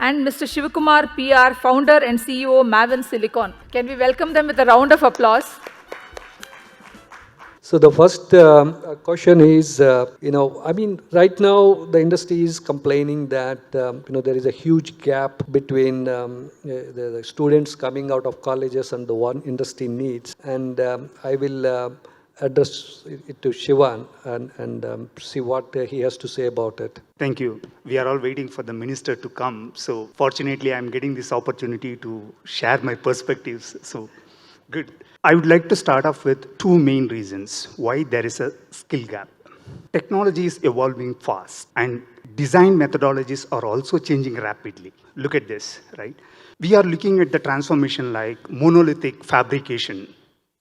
and Mr. Sivakumar P R, founder and CEO, Maven Silicon. Can we welcome them with a round of applause? So the first question is, right now the industry is complaining that, there is a huge gap between the students coming out of colleges and the one industry needs. And I will address it to Shivan and see what he has to say about it. Thank you. We are all waiting for the minister to come. So fortunately, I'm getting this opportunity to share my perspectives. So good. I would like to start off with two main reasons why there is a skill gap. Technology is evolving fast and design methodologies are also changing rapidly. Look at this, right? We are looking at the transformation like monolithic fabrication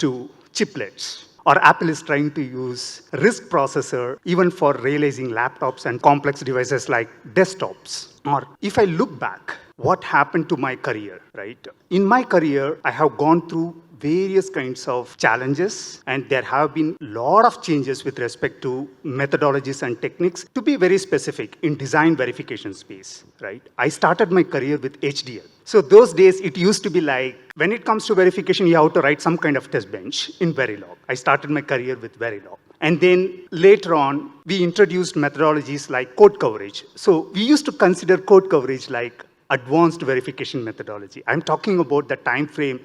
to chiplets. Or Apple is trying to use RISC processor even for realizing laptops and complex devices like desktops. Or if I look back, what happened to my career, right? In my career, I have gone through various kinds of challenges, and there have been a lot of changes with respect to methodologies and techniques. To be very specific, in design verification space, right? I started my career with HDL. So those days, it used to be like, when it comes to verification, you have to write some kind of test bench in Verilog. I started my career with Verilog. And then later on, we introduced methodologies like code coverage. So we used to consider code coverage like advanced verification methodology. I'm talking about the time frame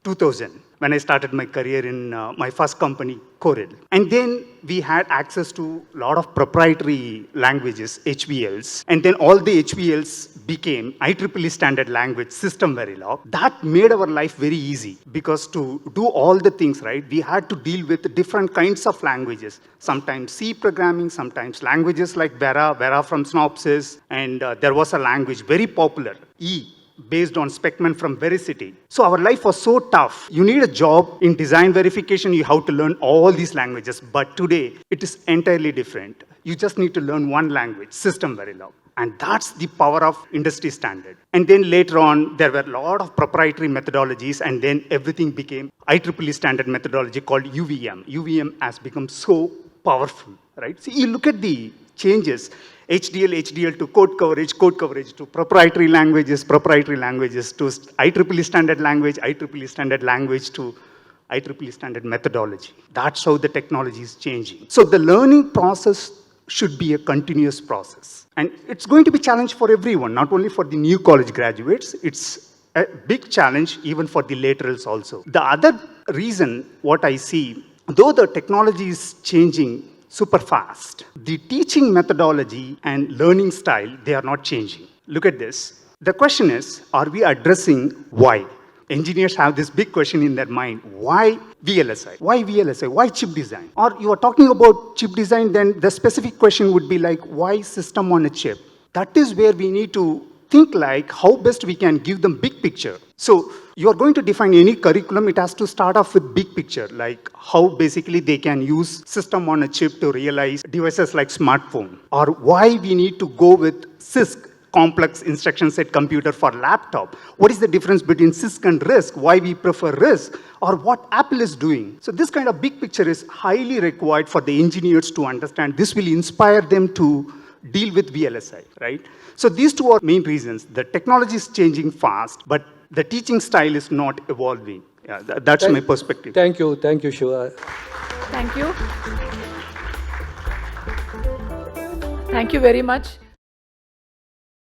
2000, when I started my career in my first company, Corel. And then we had access to a lot of proprietary languages, HVLs. And then all the HVLs became IEEE standard language system Verilog. That made our life very easy because to do all the things, right, we had to deal with different kinds of languages. Sometimes C programming, sometimes languages like Vera from Synopsys. And there was a language very popular, E, based on Speckman from Veracity. So our life was so tough. You need a job in design verification, you have to learn all these languages. But today, it is entirely different. You just need to learn one language, system Verilog. And that's the power of industry standard. And then later on, there were a lot of proprietary methodologies, and then everything became IEEE standard methodology called UVM. UVM has become so powerful, right? So you look at the changes. HDL to code coverage to proprietary languages to IEEE standard language to IEEE standard methodology. That's how the technology is changing. So the learning process should be a continuous process. And it's going to be a challenge for everyone, not only for the new college graduates, it's a big challenge even for the laterals also. The other reason, what I see, though the technology is changing super fast, the teaching methodology and learning style, they are not changing. Look at this. The question is, are we addressing why? Engineers have this big question in their mind. Why VLSI? Why VLSI? Why chip design? Or you are talking about chip design, then the specific question would be like, why system on a chip? That is where we need to think like how best we can give them big picture. So you are going to define any curriculum, it has to start off with big picture, like how basically they can use system on a chip to realize devices like smartphone, or why we need to go with CISC, complex instruction set computer for laptop. What is the difference between CISC and RISC? Why we prefer RISC? Or what Apple is doing? So this kind of big picture is highly required for the engineers to understand. This will inspire them to deal with VLSI, right? So these two are main reasons. The technology is changing fast, but the teaching style is not evolving. Yeah, that's my perspective. Thank you, Shiva. Thank you. Thank you very much.